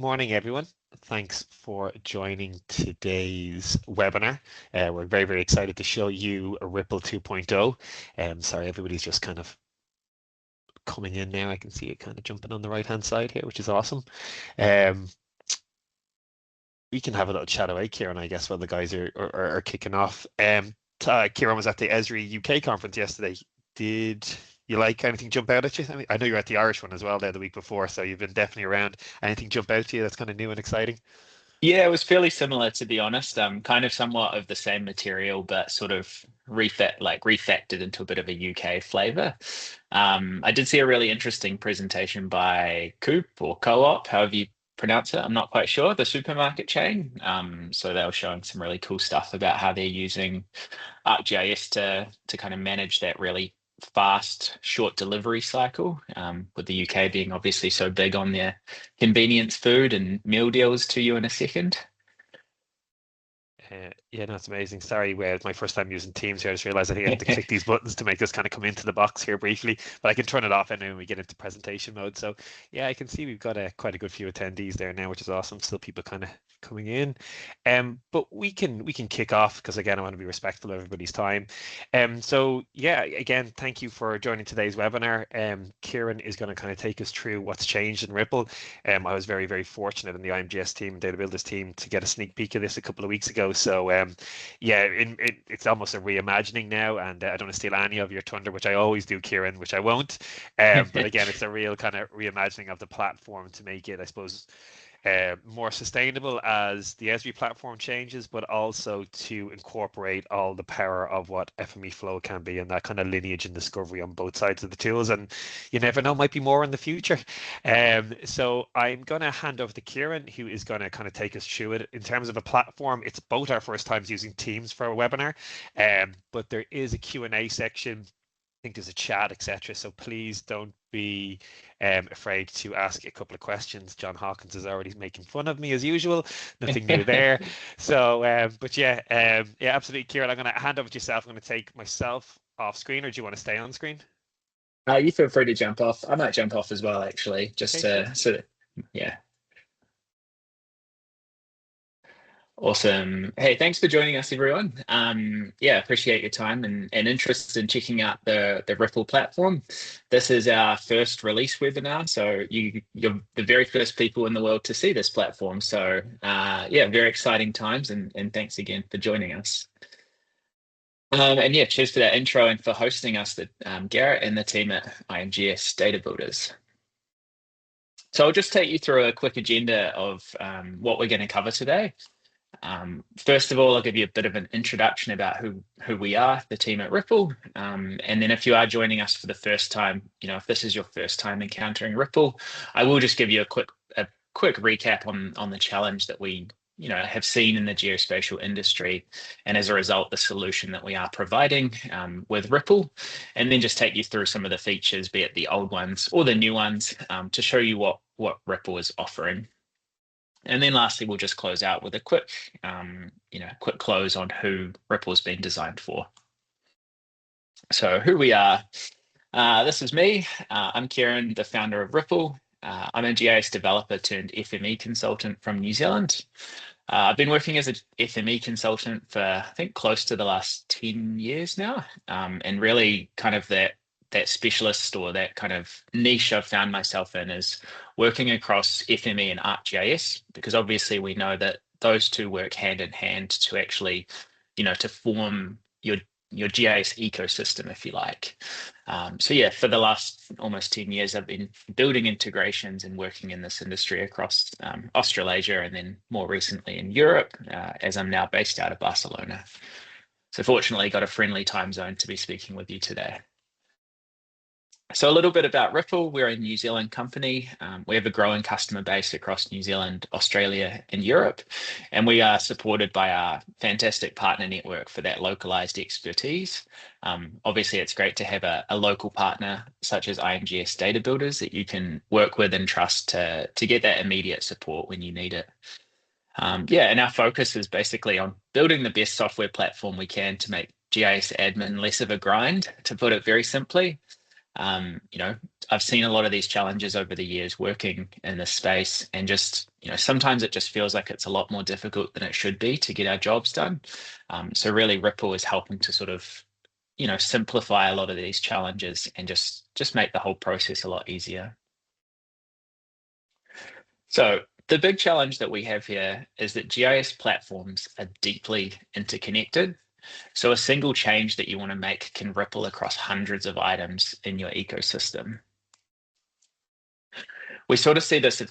Morning, everyone. Thanks for joining today's webinar. We're very, very excited to show you a Ripple 2.0. Sorry, everybody's just kind of coming in now. I can see it kind of jumping on the right-hand side here, which is awesome. We can have a little chat away, Kieran, I guess, while the guys are kicking off. Kieran was at the Esri UK conference yesterday. Did you like anything jump out at you? I know you're at the Irish one as well there the week before, so you've been definitely around. Anything jump out to you that's kind of new and exciting? Yeah, it was fairly similar to be honest. Kind of somewhat of the same material, but sort of refactored into a bit of a UK flavor. I did see a really interesting presentation by Coop or Co-op, however you pronounce it. I'm not quite sure, the supermarket chain. So they were showing some really cool stuff about how they're using ArcGIS to kind of manage that really fast, short delivery cycle, with the UK being obviously so big on their convenience food and meal deals to you in a second. Yeah, no, it's amazing. Sorry, it's my first time using Teams here. I just realized I think I have to click these buttons to make this kind of come into the box here briefly, but I can turn it off anyway when we get into presentation mode. So yeah, I can see we've got quite a good few attendees there now, which is awesome. Still people kind of coming in. But we can kick off because again, I want to be respectful of everybody's time. So yeah, again, thank you for joining today's webinar. Kieran is going to kind of take us through what's changed in Ripple. I was very, very fortunate in the IMGS team, Data Builders team, to get a sneak peek of this a couple of weeks ago. So yeah, it's almost a reimagining now, and I don't want to steal any of your thunder, which I always do, Kieran, which I won't. But again, it's a real kind of reimagining of the platform to make it, I suppose, more sustainable as the Esri platform changes, but also to incorporate all the power of what FME flow can be and that kind of lineage and discovery on both sides of the tools. And you never know, might be more in the future. So I'm going to hand over to Kieran, who is going to kind of take us through it. In terms of a platform, it's both our first times using Teams for a webinar, but there is a Q&A section. I think there's a chat, etc. So please don't be afraid to ask a couple of questions. John Hawkins is already making fun of me as usual. Nothing new there. So, but yeah, yeah, absolutely, Kieran. I'm going to hand over to yourself. I'm going to take myself off screen, or do you want to stay on screen? You feel free to jump off. I might jump off as well, actually, just Okay, to sort of, yeah. Awesome. Hey, thanks for joining us, everyone. Yeah, appreciate your time and interest in checking out the Ripple platform. This is our first release webinar, so you're the very first people in the world to see this platform. So yeah, very exciting times, and thanks again for joining us. And yeah, cheers for that intro and for hosting us, Garrett and the team at IMGS Data Builders. So I'll just take you through a quick agenda of what we're going to cover today. First of all, I'll give you a bit of an introduction about who we are, the team at Ripple. And then if you are joining us for the first time, if this is your first time encountering Ripple, I will just give you a quick recap on the challenge that we have seen in the geospatial industry, and as a result, the solution that we are providing with Ripple, and then just take you through some of the features, be it the old ones or the new ones, to show you what Ripple is offering. And then lastly, we'll just close out with a quick close on who Ripple's been designed for. So who we are, this is me. I'm Kieran, the founder of Ripple. I'm a GIS developer turned FME consultant from New Zealand. I've been working as an FME consultant for, I think, close to the last 10 years now, and really kind of that specialist or that kind of niche I've found myself in is working across FME and ArcGIS, because obviously we know that those two work hand in hand to actually, to form your GIS ecosystem, if you like. So yeah, for the last almost 10 years, I've been building integrations and working in this industry across Australasia and then more recently in Europe, as I'm now based out of Barcelona. So fortunately, got a friendly time zone to be speaking with you today. So a little bit about Ripple. We're a New Zealand company. We have a growing customer base across New Zealand, Australia, and Europe, and we are supported by our fantastic partner network for that localized expertise. Obviously, it's great to have a local partner such as IMGS Data Builders that you can work with and trust to get that immediate support when you need it. Yeah, and our focus is basically on building the best software platform we can to make GIS admin less of a grind, to put it very simply. I've seen a lot of these challenges over the years working in this space, and just, sometimes it just feels like it's a lot more difficult than it should be to get our jobs done. So really Ripple is helping to sort of, simplify a lot of these challenges and just make the whole process a lot easier. So the big challenge that we have here is that GIS platforms are deeply interconnected. So a single change that you want to make can ripple across hundreds of items in your ecosystem. We sort of see this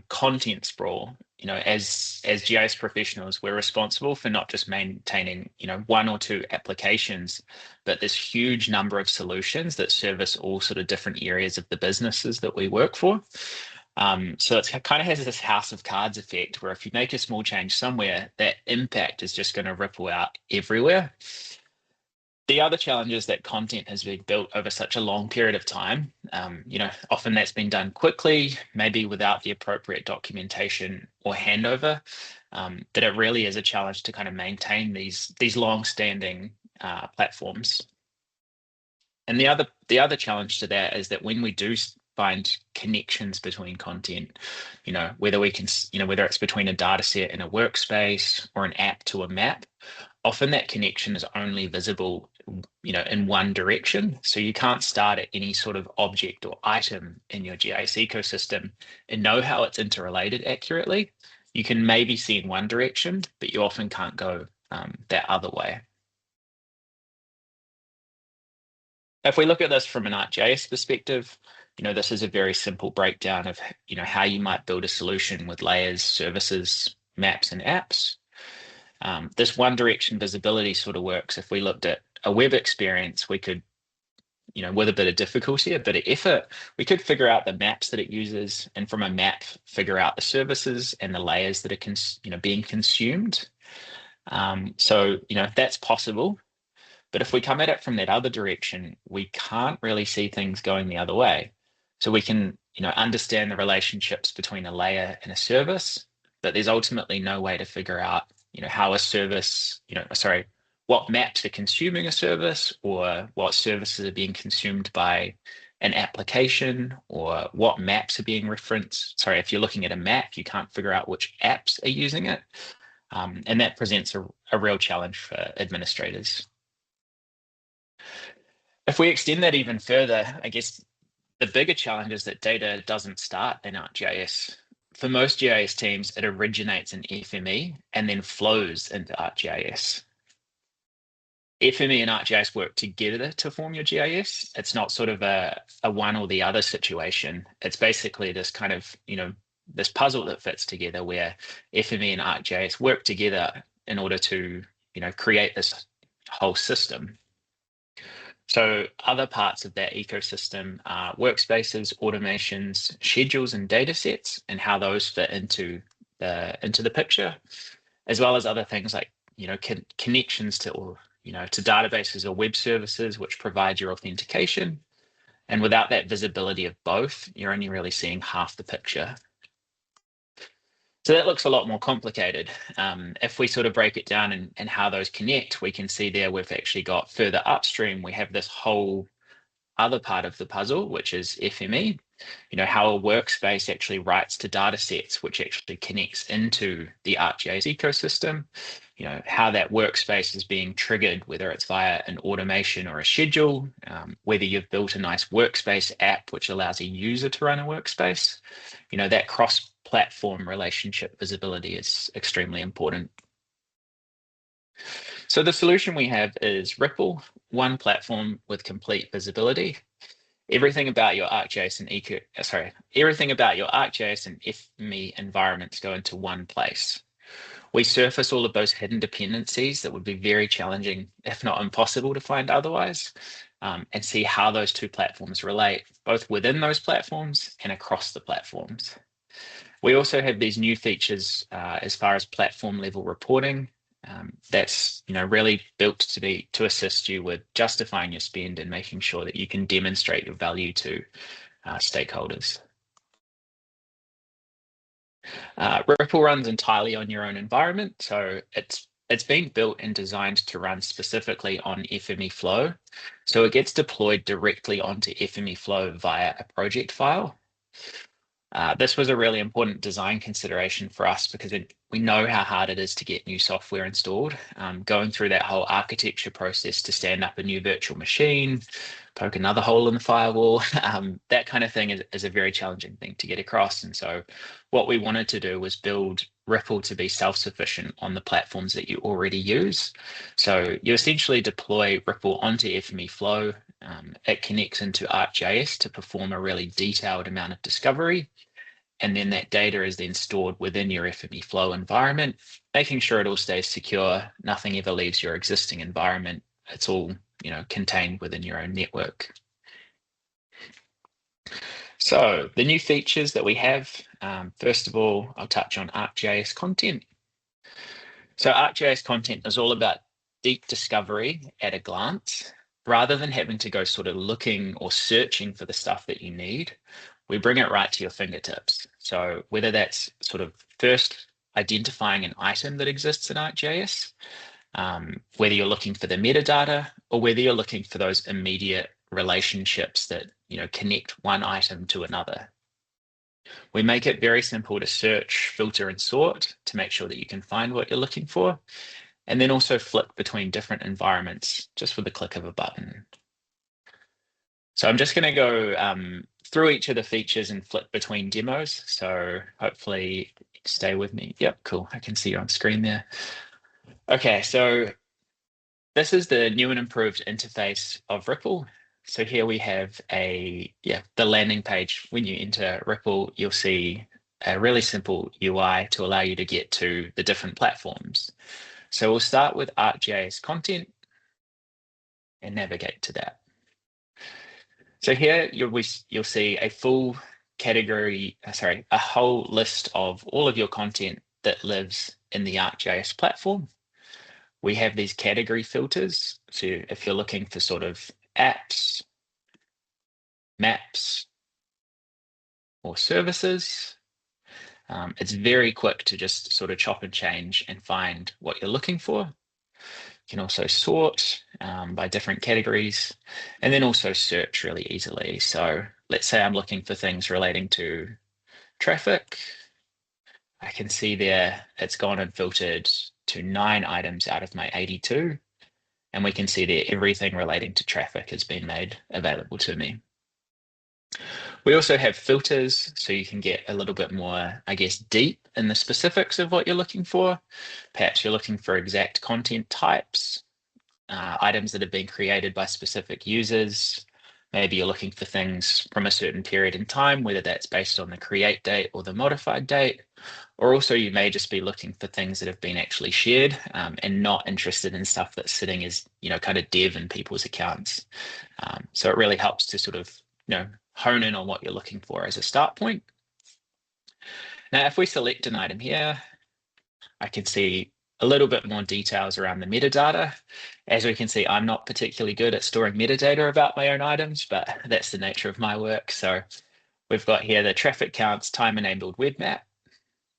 content sprawl. As GIS professionals, we're responsible for not just maintaining, one or two applications, but this huge number of solutions that service all sort of different areas of the businesses that we work for. So it kind of has this house of cards effect, where if you make a small change somewhere, that impact is just going to ripple out everywhere. The other challenge is that content has been built over such a long period of time. Often that's been done quickly, maybe without the appropriate documentation or handover, that it really is a challenge to kind of maintain these long-standing platforms. And the other challenge to that is that when we do find connections between content, whether it's between a data set and a workspace or an app to a map, often that connection is only visible, in one direction. So you can't start at any sort of object or item in your GIS ecosystem and know how it's interrelated accurately. You can maybe see in one direction, but you often can't go that other way. If we look at this from an ArcGIS perspective, this is a very simple breakdown of, how you might build a solution with layers, services, maps, and apps. This one direction visibility sort of works. If we looked at a web experience, we could, with a bit of difficulty, a bit of effort, we could figure out the maps that it uses, and from a map, figure out the services and the layers that are being consumed. So, that's possible. But if we come at it from that other direction, we can't really see things going the other way. So we can, understand the relationships between a layer and a service, but there's ultimately no way to figure out, how a service, what maps are consuming a service, or what services are being consumed by an application, or what maps are being referenced. Sorry, if you're looking at a map, you can't figure out which apps are using it. And that presents a real challenge for administrators. If we extend that even further, I guess the bigger challenge is that data doesn't start in ArcGIS. For most GIS teams, it originates in FME and then flows into ArcGIS. FME and ArcGIS work together to form your GIS. It's not sort of a one or the other situation. It's basically this kind of, this puzzle that fits together, where FME and ArcGIS work together in order to, create this whole system. So other parts of that ecosystem are workspaces, automations, schedules, and data sets, and how those fit into the picture, as well as other things like, connections to databases or web services, which provide your authentication. And without that visibility of both, you're only really seeing half the picture. So that looks a lot more complicated. If we sort of break it down and how those connect, we can see there we've actually got further upstream, we have this whole other part of the puzzle, which is FME, how a workspace actually writes to data sets, which actually connects into the ArcGIS ecosystem, how that workspace is being triggered, whether it's via an automation or a schedule, whether you've built a nice workspace app, which allows a user to run a workspace, that cross-platform relationship visibility is extremely important. So the solution we have is Ripple, one platform with complete visibility. Everything about your ArcGIS and everything about your ArcGIS and FME environments go into one place. We surface all of those hidden dependencies that would be very challenging, if not impossible, to find otherwise, and see how those two platforms relate, both within those platforms and across the platforms. We also have these new features as far as platform level reporting. That's really built to assist you with justifying your spend and making sure that you can demonstrate your value to stakeholders. Ripple runs entirely on your own environment, so it's it's been built and designed to run specifically on FME Flow. So it gets deployed directly onto FME Flow via a project file. This was a really important design consideration for us because we know how hard it is to get new software installed. Going through that whole architecture process to stand up a new virtual machine, poke another hole in the firewall, that kind of thing is a very challenging thing to get across. And so what we wanted to do was build Ripple to be self-sufficient on the platforms that you already use. So you essentially deploy Ripple onto FME Flow. It connects into ArcGIS to perform a really detailed amount of discovery. And then that data is then stored within your FME Flow environment, making sure it all stays secure. Nothing ever leaves your existing environment. It's all, contained within your own network. So the new features that we have, first of all, I'll touch on ArcGIS content. So ArcGIS content is all about deep discovery at a glance. Rather than having to go sort of looking or searching for the stuff that you need, we bring it right to your fingertips. So whether that's sort of first identifying an item that exists in ArcGIS, whether you're looking for the metadata or whether you're looking for those immediate relationships that connect one item to another. We make it very simple to search, filter, and sort to make sure that you can find what you're looking for, and then also flick between different environments just with the click of a button. So I'm just going to go through each of the features and flip between demos. So hopefully stay with me. Yep, cool. I can see you on screen there. Okay, so this is the new and improved interface of Ripple. So here we have the landing page. When you enter Ripple, you'll see a really simple UI to allow you to get to the different platforms. So we'll start with ArcGIS content and navigate to that. So here you'll see a full category, a whole list of all of your content that lives in the ArcGIS platform. We have these category filters. So if you're looking for sort of apps, maps, or services, it's very quick to just sort of chop and change and find what you're looking for. You can also sort by different categories and then also search really easily. So let's say I'm looking for things relating to traffic. I can see there it's gone and filtered to 9 items out of my 82. And we can see there everything relating to traffic has been made available to me. We also have filters, so you can get a little bit more, deep in the specifics of what you're looking for. Perhaps you're looking for exact content types, items that have been created by specific users. Maybe you're looking for things from a certain period in time, whether that's based on the create date or the modified date. Or also you may just be looking for things that have been actually shared and not interested in stuff that's sitting as, kind of dev in people's accounts. So it really helps to sort of, hone in on what you're looking for as a start point. Now, if we select an item here, I can see a little bit more details around the metadata. As we can see, I'm not particularly good at storing metadata about my own items, but that's the nature of my work. So we've got here the traffic counts time-enabled web map.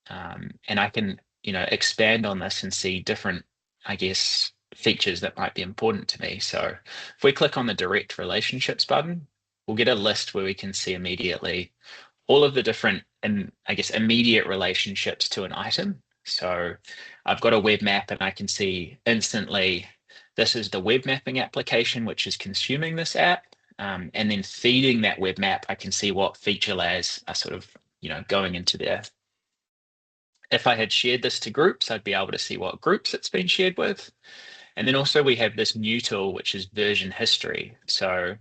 And I can, expand on this and see different, features that might be important to me. So if we click on the direct relationships button, we'll get a list where we can see immediately all of the different, immediate relationships to an item. So I've got a web map and I can see instantly this is the web mapping application which is consuming this app. And then feeding that web map, I can see what feature layers are sort of, going into there. If I had shared this to groups, I'd be able to see what groups it's been shared with. And then also we have this new tool, which is version history. So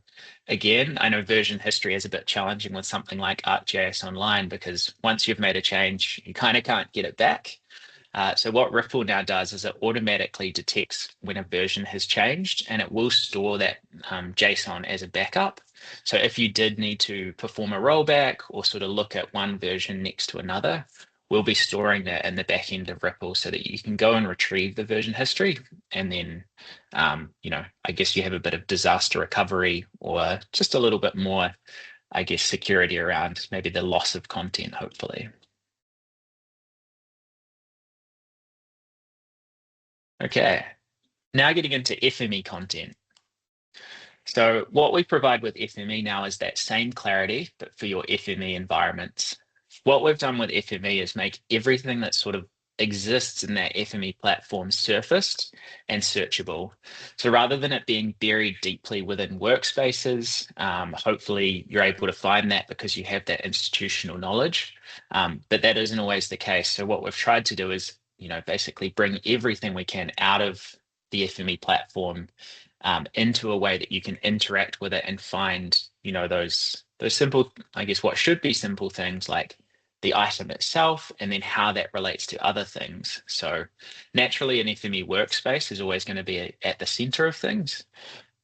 again, I know version history is a bit challenging with something like ArcGIS Online because once you've made a change, you kind of can't get it back. So what Ripple now does is it automatically detects when a version has changed and it will store that JSON as a backup. So if you did need to perform a rollback or sort of look at one version next to another, we'll be storing that in the back end of Ripple so that you can go and retrieve the version history. And then, you have a bit of disaster recovery or just a little bit more, security around maybe the loss of content, hopefully. Okay, now getting into FME content. So what we provide with FME now is that same clarity, but for your FME environments. What we've done with FME is make everything that sort of exists in that FME platform surfaced and searchable. So rather than it being buried deeply within workspaces, hopefully you're able to find that because you have that institutional knowledge, but that isn't always the case. So what we've tried to do is, basically bring everything we can out of the FME platform into a way that you can interact with it and find, those simple, I guess, what should be simple things like the item itself and then how that relates to other things. So naturally, an FME workspace is always going to be at the center of things,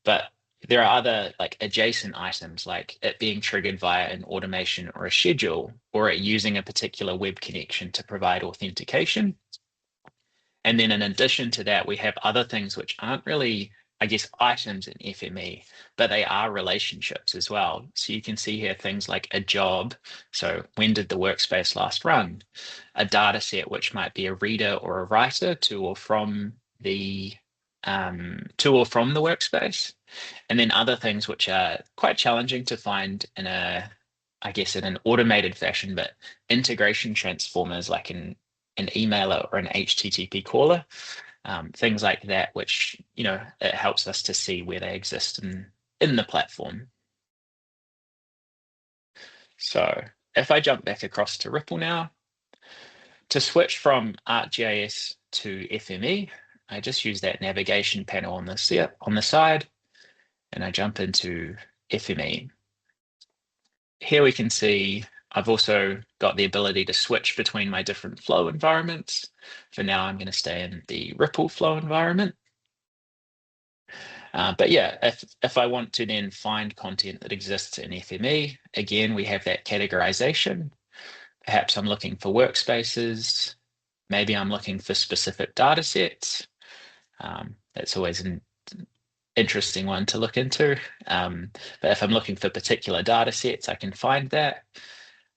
but there are other like adjacent items, like it being triggered via an automation or a schedule, or it using a particular web connection to provide authentication. And then in addition to that, we have other things which aren't really, I guess, items in FME, but they are relationships as well. So you can see here things like a job. So when did the workspace last run? A data set, which might be a reader or a writer to or from the workspace. And then other things which are quite challenging to find in an automated fashion, but integration transformers like an emailer or an HTTP caller, things like that, which, it helps us to see where they exist in the platform. So if I jump back across to Ripple now, to switch from ArcGIS to FME, I just use that navigation panel on the side, and I jump into FME. Here we can see I've also got the ability to switch between my different flow environments. For now, I'm going to stay in the Ripple flow environment. But yeah, if I want to then find content that exists in FME, again, we have that categorization. Perhaps I'm looking for workspaces. Maybe I'm looking for specific data sets. That's always an interesting one to look into. But if I'm looking for particular data sets, I can find that.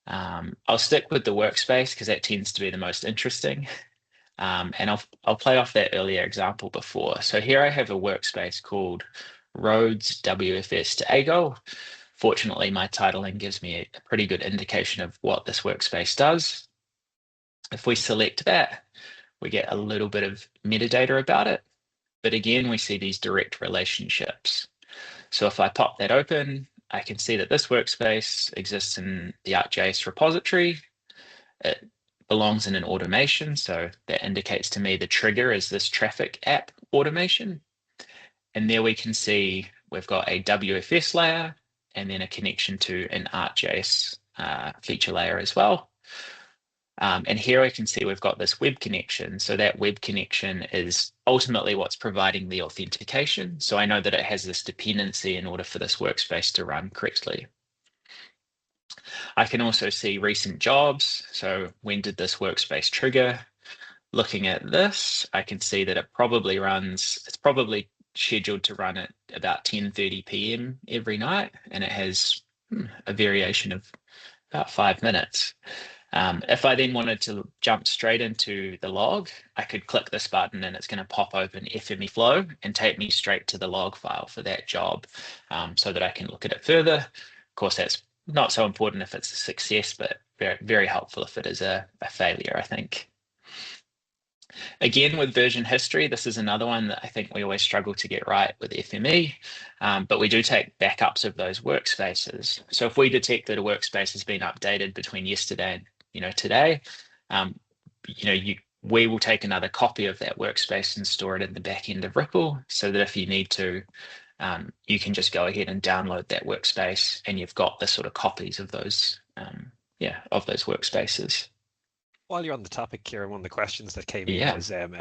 I'll stick with the workspace because that tends to be the most interesting. And I'll play off that earlier example before. So here I have a workspace called Roads WFS to AGO. Fortunately, my titling gives me a pretty good indication of what this workspace does. If we select that, we get a little bit of metadata about it. But again, we see these direct relationships. So if I pop that open, I can see that this workspace exists in the ArcGIS repository. It belongs in an automation, so that indicates to me the trigger is this traffic app automation. And there we can see we've got a WFS layer and then a connection to an ArcGIS feature layer as well. And here I can see we've got this web connection. So that web connection is ultimately what's providing the authentication. So I know that it has this dependency in order for this workspace to run correctly. I can also see recent jobs. So when did this workspace trigger? Looking at this, I can see that it's probably scheduled to run at about 10:30 p.m. every night, and it has a variation of about 5 minutes. If I then wanted to jump straight into the log, I could click this button and it's going to pop open FME Flow and take me straight to the log file for that job so that I can look at it further. Of course, that's not so important if it's a success, but very, very helpful if it is a failure, I think. Again, with version history, this is another one that I think we always struggle to get right with FME, but we do take backups of those workspaces. So if we detect that a workspace has been updated between yesterday and today, we will take another copy of that workspace and store it in the back end of Ripple so that if you need to, you can just go ahead and download that workspace and you've got the sort of copies of those, of those workspaces. While you're on the topic, Kieran, one of the questions that came Yeah. in was can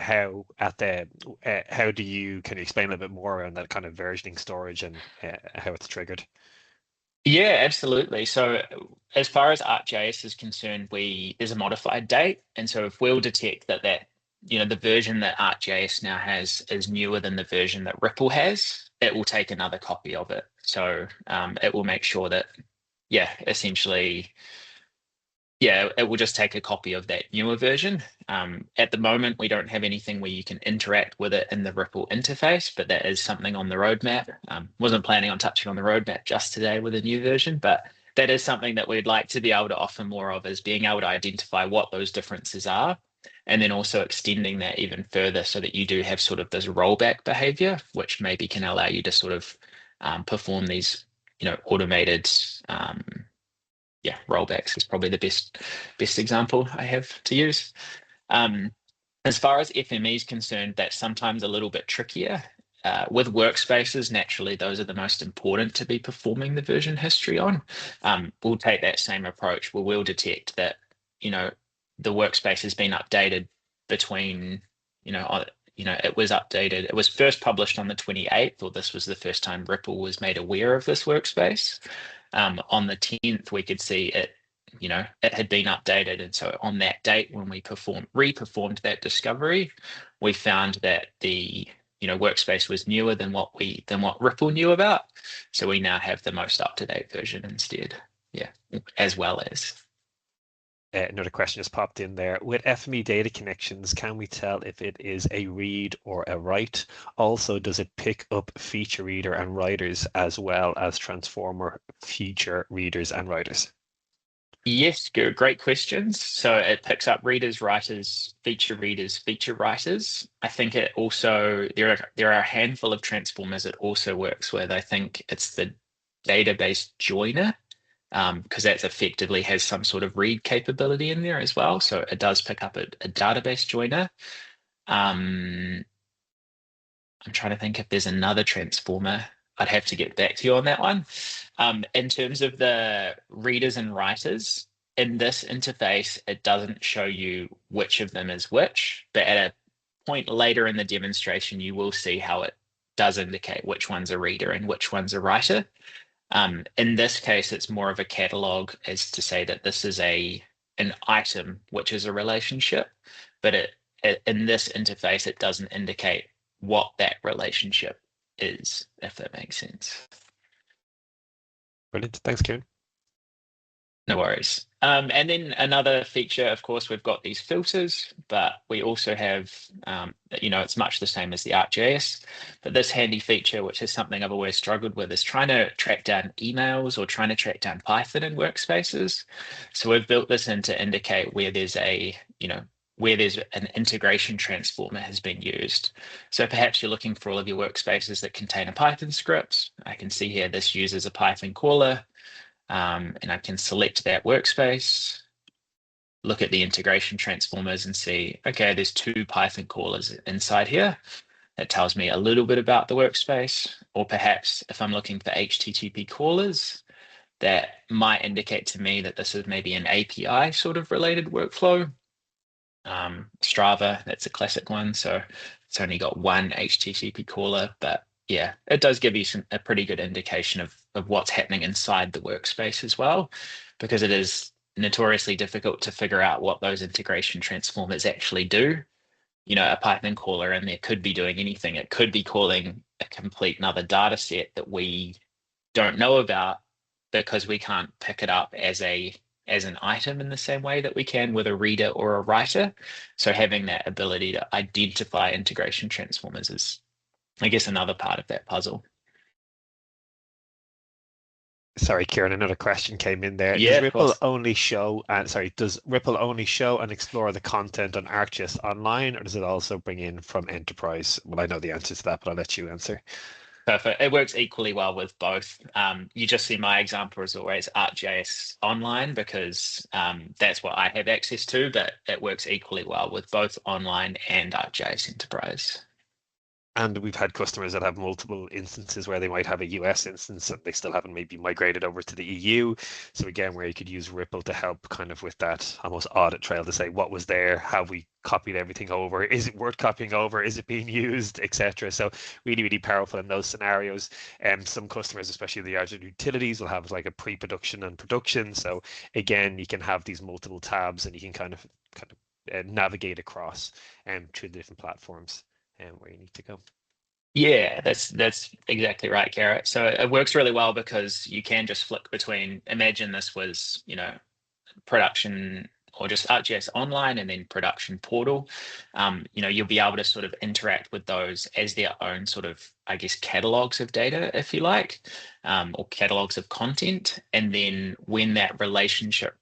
you explain a little bit more around that kind of versioning storage and how it's triggered? Yeah, absolutely. So as far as ArcGIS is concerned, there's a modified date. And so if we'll detect that the version that ArcGIS now has is newer than the version that Ripple has, it will take another copy of it. So it will make sure that, essentially, yeah, it will just take a copy of that newer version. At the moment, we don't have anything where you can interact with it in the Ripple interface, but that is something on the roadmap. Wasn't planning on touching on the roadmap just today with a new version, but that is something that we'd like to be able to offer more of, is being able to identify what those differences are, and then also extending that even further so that you do have sort of this rollback behavior, which maybe can allow you to sort of perform these, automated rollbacks is probably the best example I have to use. As far as FME is concerned, that's sometimes a little bit trickier. With workspaces, naturally, those are the most important to be performing the version history on. We'll take that same approach where we'll detect that, the workspace has been updated between, it was updated. It was first published on the 28th, or this was the first time Ripple was made aware of this workspace. On the 10th, we could see it, it had been updated. And so on that date, when we re-performed that discovery, we found that the workspace was newer than what Ripple knew about. So we now have the most up-to-date version instead. Yeah, as well as. Another question just popped in there. With FME data connections, can we tell if it is a read or a write? Also, does it pick up feature reader and writers as well as transformer feature readers and writers? Yes, great questions. So it picks up readers, writers, feature readers, feature writers. I think it also, there are a handful of transformers it also works with. I think it's the database joiner, because that effectively has some sort of read capability in there as well. So it does pick up a database joiner. I'm trying to think if there's another transformer. I'd have to get back to you on that one. In terms of the readers and writers, in this interface, it doesn't show you which of them is which, but at a point later in the demonstration, you will see how it does indicate which one's a reader and which one's a writer. In this case, it's more of a catalog as to say that this is an item, which is a relationship, but in this interface, it doesn't indicate what that relationship is, if that makes sense. Brilliant. Thanks, Kieran. No worries. And then another feature, of course, we've got these filters, but we also have, it's much the same as the ArcGIS, but this handy feature, which is something I've always struggled with, is trying to track down emails or trying to track down Python in workspaces. So we've built this in to indicate where there's an integration transformer has been used. So perhaps you're looking for all of your workspaces that contain a Python script. I can see here this uses a Python caller. And I can select that workspace, look at the integration transformers and see, okay, there's 2 Python callers inside here. That tells me a little bit about the workspace. Or perhaps if I'm looking for HTTP callers, that might indicate to me that this is maybe an API sort of related workflow. Strava, that's a classic one. So it's only got one HTTP caller, but yeah, it does give you a pretty good indication of what's happening inside the workspace as well, because it is notoriously difficult to figure out what those integration transformers actually do. A Python caller in there could be doing anything. It could be calling a complete another data set that we don't know about because we can't pick it up as an item in the same way that we can with a reader or a writer. So having that ability to identify integration transformers is, I guess, another part of that puzzle. Sorry, Kieran, another question came in there. Yeah, does Ripple only show and explore the content on ArcGIS online, or does it also bring in from enterprise? Well, I know the answer to that, but I'll let you answer. Perfect. It works equally well with both. You just see my example as always ArcGIS online because that's what I have access to, but it works equally well with both online and ArcGIS Enterprise. And we've had customers that have multiple instances where they might have a US instance and they still haven't maybe migrated over to the EU. So again, where you could use Ripple to help kind of with that almost audit trail to say what was there, have we copied everything over, is it worth copying over, is it being used, etc. So really, really powerful in those scenarios. And some customers, especially the larger utilities, will have like a pre-production and production. So again, you can have these multiple tabs and you can kind of navigate across through the different platforms where you need to go. Yeah, that's exactly right, Garrett. So it works really well because you can just flick between, imagine this was, production or just ArcGIS Online and then production portal, you'll be able to sort of interact with those as their own sort of, I guess, catalogs of data, if you like, or catalogs of content. And then when that relationship,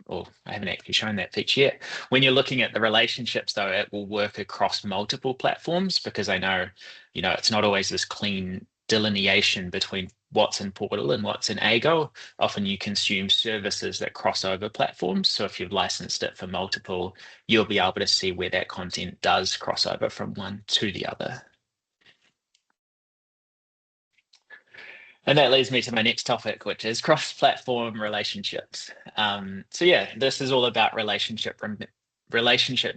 or I haven't actually shown that feature yet, when you're looking at the relationships, though, it will work across multiple platforms, because I know, it's not always this clean delineation between what's in Portal and what's in AGO. Often you consume services that cross over platforms. So if you've licensed it for multiple, you'll be able to see where that content does cross over from one to the other. And that leads me to my next topic, which is cross-platform relationships. So yeah, this is all about relationship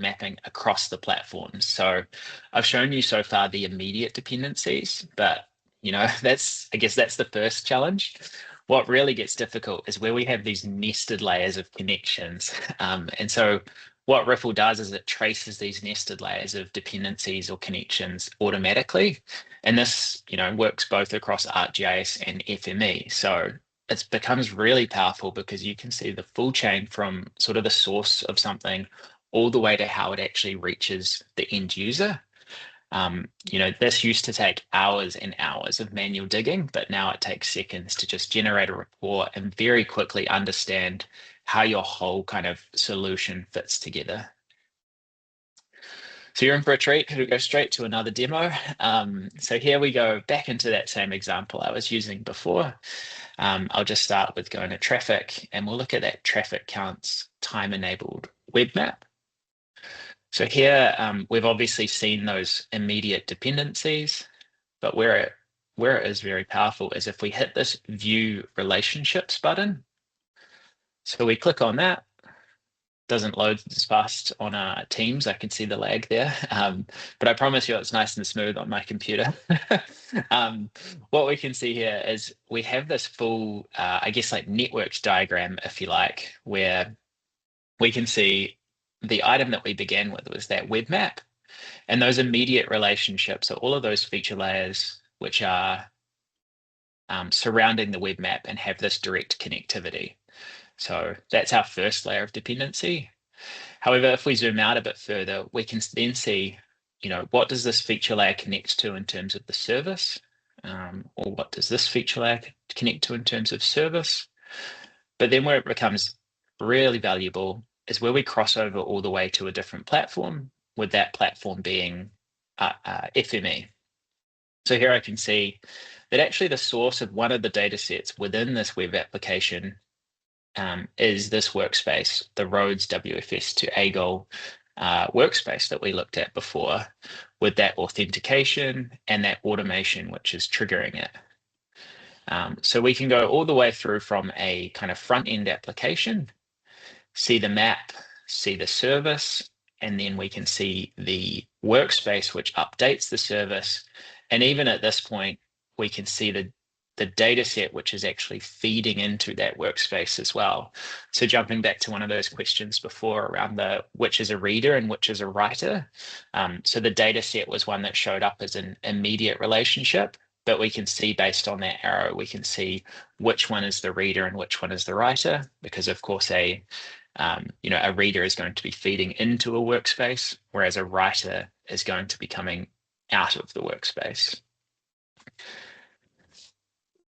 mapping across the platforms. So I've shown you so far the immediate dependencies, but I guess that's the first challenge. What really gets difficult is where we have these nested layers of connections. And so what Riffle does is it traces these nested layers of dependencies or connections automatically. And this, works both across ArcGIS and FME. So it becomes really powerful because you can see the full chain from sort of the source of something all the way to how it actually reaches the end user. This used to take hours and hours of manual digging, but now it takes seconds to just generate a report and very quickly understand how your whole kind of solution fits together. So you're in for a treat because we go straight to another demo. So here we go back into that same example I was using before. I'll just start with going to traffic, and we'll look at that traffic counts time-enabled web map. So here we've obviously seen those immediate dependencies, but where it is very powerful is if we hit this view relationships button. So we click on that. Doesn't load as fast on Teams. I can see the lag there, but I promise you it's nice and smooth on my computer. What we can see here is we have this full, I guess, like networks diagram, if you like, where we can see the item that we began with was that web map, and those immediate relationships are all of those feature layers which are surrounding the web map and have this direct connectivity. So that's our first layer of dependency. However, if we zoom out a bit further, we can then see, what does this feature layer connect to in terms of the service? Or what does this feature layer connect to in terms of service? But then where it becomes really valuable is where we cross over all the way to a different platform, with that platform being FME. So here I can see that actually the source of one of the data sets within this web application is this workspace, the Roads WFS to AGOL workspace that we looked at before, with that authentication and that automation which is triggering it. So we can go all the way through from a kind of front-end application, see the map, see the service, and then we can see the workspace which updates the service. And even at this point, we can see the data set which is actually feeding into that workspace as well. So jumping back to one of those questions before around which is a reader and which is a writer. So the data set was one that showed up as an immediate relationship, but we can see based on that arrow, we can see which one is the reader and which one is the writer, because of course a reader is going to be feeding into a workspace, whereas a writer is going to be coming out of the workspace.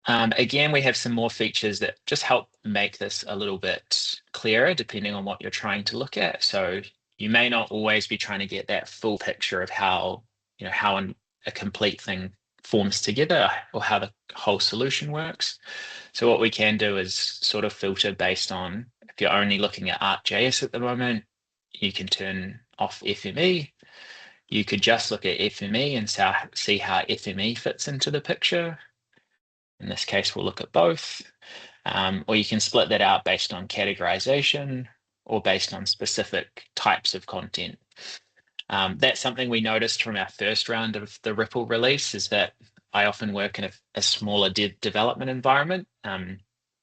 Again, we have some more features that just help make this a little bit clearer depending on what you're trying to look at. So you may not always be trying to get that full picture of how a complete thing forms together or how the whole solution works. So what we can do is sort of filter based on, if you're only looking at ArcGIS at the moment, you can turn off FME. You could just look at FME and see how FME fits into the picture. In this case, we'll look at both, or you can split that out based on categorization or based on specific types of content. That's something we noticed from our first round of the Ripple release, is that I often work in a smaller development environment,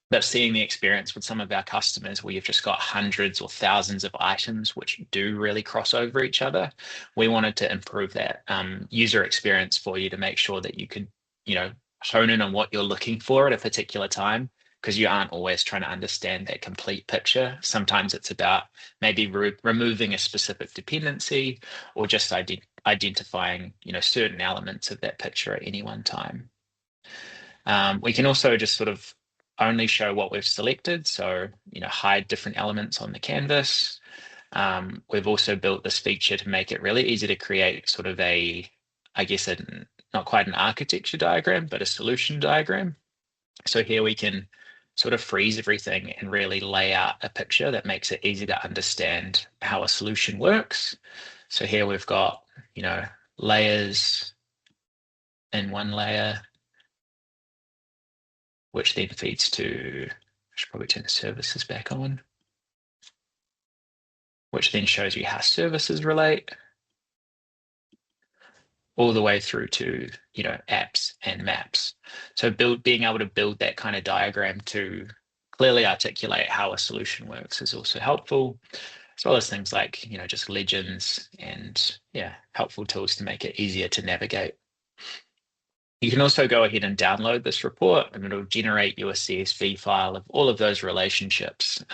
but seeing the experience with some of our customers where you've just got hundreds or thousands of items which do really cross over each other, we wanted to improve that user experience for you to make sure that you could, hone in on what you're looking for at a particular time, because you aren't always trying to understand that complete picture. Sometimes it's about maybe removing a specific dependency or just identifying, certain elements of that picture at any one time. We can also just sort of only show what we've selected. So, hide different elements on the canvas. We've also built this feature to make it really easy to create sort of not quite an architecture diagram, but a solution diagram. So here we can sort of freeze everything and really lay out a picture that makes it easy to understand how a solution works. So here we've got, layers in one layer, which then feeds to, I should probably turn the services back on, which then shows you how services relate all the way through to, apps and maps. So being able to build that kind of diagram to clearly articulate how a solution works is also helpful, as well as things like, just legends and helpful tools to make it easier to navigate. You can also go ahead and download this report and it'll generate you a CSV file of all of those relationships,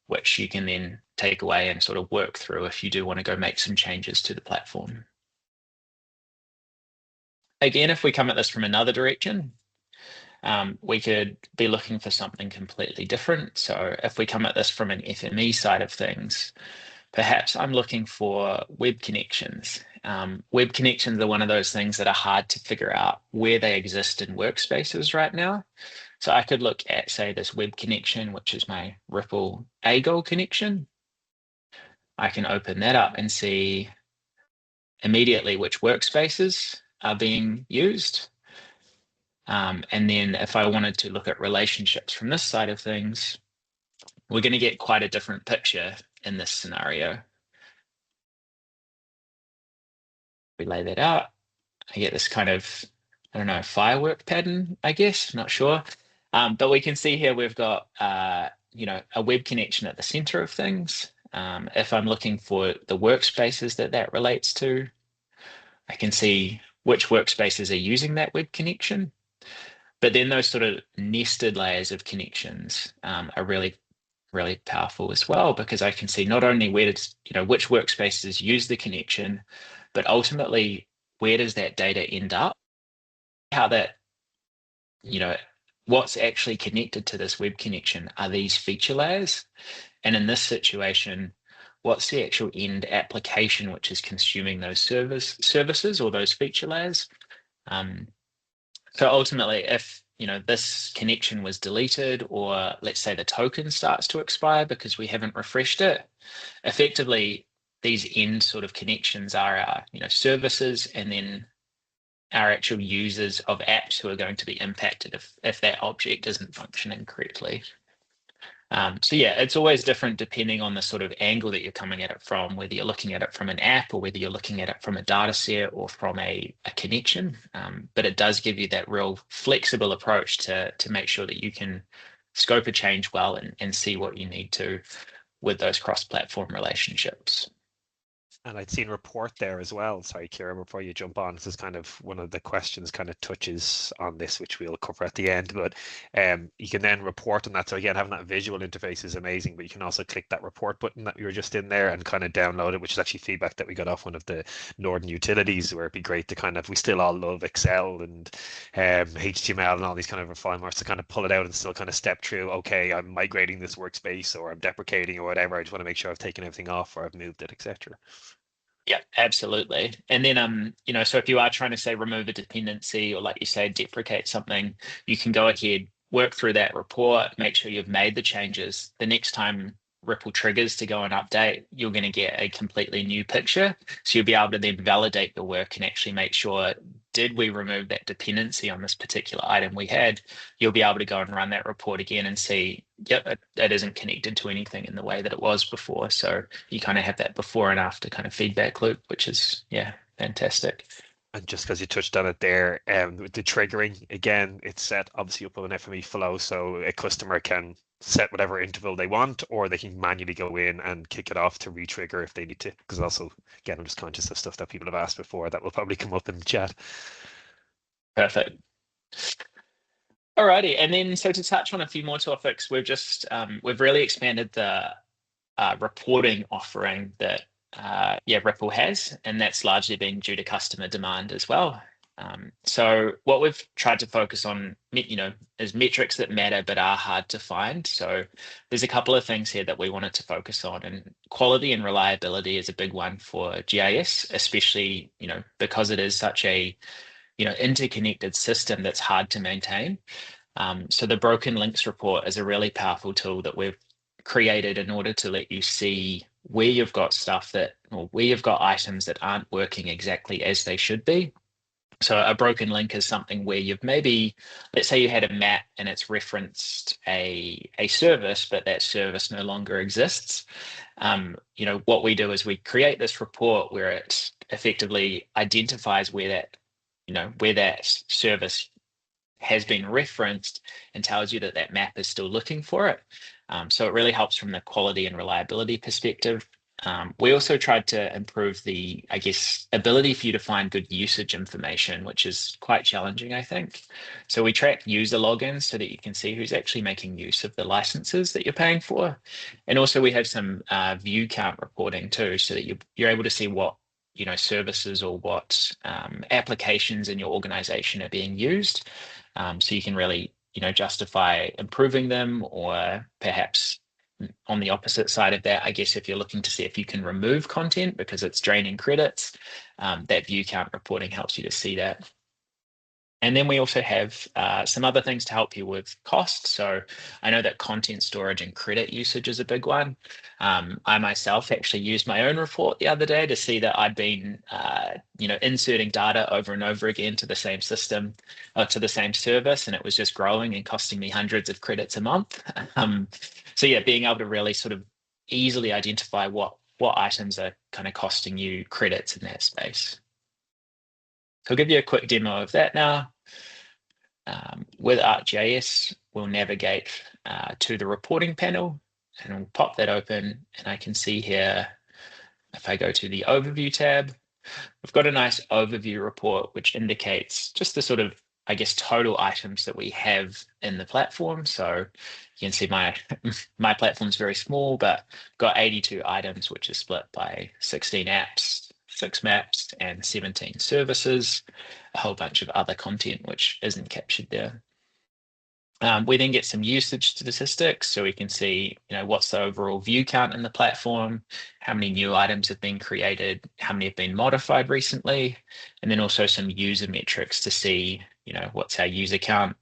which you can then take away and sort of work through if you do want to go make some changes to the platform. Again, if we come at this from another direction, we could be looking for something completely different. So if we come at this from an FME side of things, perhaps I'm looking for web connections. Web connections are one of those things that are hard to figure out where they exist in workspaces right now. So I could look at, say, this web connection, which is my Ripple A-Goal connection. I can open that up and see immediately which workspaces are being used. And then if I wanted to look at relationships from this side of things, we're going to get quite a different picture in this scenario. We lay that out, I get this kind of, I don't know, firework pattern, I guess, not sure. But we can see here we've got, a web connection at the center of things. If I'm looking for the workspaces that relates to, I can see which workspaces are using that web connection. But then those sort of nested layers of connections are really, really powerful as well, because I can see not only which workspaces use the connection, but ultimately where does that data end up? How that, what's actually connected to this web connection are these feature layers. And in this situation, what's the actual end application which is consuming those services or those feature layers? So ultimately, if this connection was deleted, or let's say the token starts to expire because we haven't refreshed it, effectively these end sort of connections are our services, and then our actual users of apps who are going to be impacted if that object isn't functioning correctly. So yeah, it's always different depending on the sort of angle that you're coming at it from, whether you're looking at it from an app or whether you're looking at it from a data set or from a connection. But it does give you that real flexible approach to make sure that you can scope a change well and see what you need to with those cross-platform relationships. And I'd seen report there as well. Sorry, Kira, before you jump on, this is kind of one of the questions kind of touches on this, which we'll cover at the end. But you can then report on that. So again, having that visual interface is amazing, but you can also click that report button that you were just in there and kind of download it, which is actually feedback that we got off one of the Northern utilities, where it'd be great to kind of, we still all love Excel and HTML and all these kind of refinements, to kind of pull it out and still kind of step through, okay, I'm migrating this workspace or I'm deprecating or whatever. I just want to make sure I've taken everything off or I've moved it, etc. Yeah, absolutely. And then, so if you are trying to say remove a dependency, or like you say, deprecate something, you can go ahead, work through that report, make sure you've made the changes. The next time Ripple triggers to go and update, you're going to get a completely new picture. So you'll be able to then validate the work and actually make sure, did we remove that dependency on this particular item we had? You'll be able to go and run that report again and see, yep, it isn't connected to anything in the way that it was before. So you kind of have that before and after kind of feedback loop, which is, fantastic. And just because you touched on it there, with the triggering, again, it's set obviously up with an FME flow, so a customer can set whatever interval they want, or they can manually go in and kick it off to re-trigger if they need to. Because also, again, I'm just conscious of stuff that people have asked before that will probably come up in the chat. Perfect. Alrighty, and then so to touch on a few more topics, we've really expanded the reporting offering that Ripple has, and that's largely been due to customer demand as well. So what we've tried to focus on, is metrics that matter but are hard to find. So there's a couple of things here that we wanted to focus on, and quality and reliability is a big one for GIS, especially because it is such a interconnected system that's hard to maintain. So the broken links report is a really powerful tool that we've created in order to let you see where you've got or where you've got items that aren't working exactly as they should be. So a broken link is something where you've let's say you had a map and it's referenced a service, but that service no longer exists. What we do is we create this report where it effectively identifies where that service has been referenced and tells you that that map is still looking for it. So it really helps from the quality and reliability perspective. We also tried to improve the, ability for you to find good usage information, which is quite challenging, I think. So we track user logins so that you can see who's actually making use of the licenses that you're paying for. And also we have some view count reporting too, so that you're able to see what services or what applications in your organization are being used. So you can really, justify improving them, or perhaps on the opposite side of that, if you're looking to see if you can remove content because it's draining credits, that view count reporting helps you to see that. And then we also have some other things to help you with cost. So I know that content storage and credit usage is a big one. I myself actually used my own report the other day to see that I'd been, inserting data over and over again to the same system, to the same service, and it was just growing and costing me hundreds of credits a month. So yeah, being able to really sort of easily identify what items are kind of costing you credits in that space. So I'll give you a quick demo of that now. With ArcGIS, we'll navigate to the reporting panel, and we'll pop that open, and I can see here, if I go to the overview tab, we've got a nice overview report which indicates just the sort of, total items that we have in the platform. So you can see my platform's very small, but got 82 items, which is split by 16 apps, 6 maps, and 17 services, a whole bunch of other content which isn't captured there. We then get some usage statistics, so we can see, what's the overall view count in the platform, how many new items have been created, how many have been modified recently, and then also some user metrics to see, what's our user count,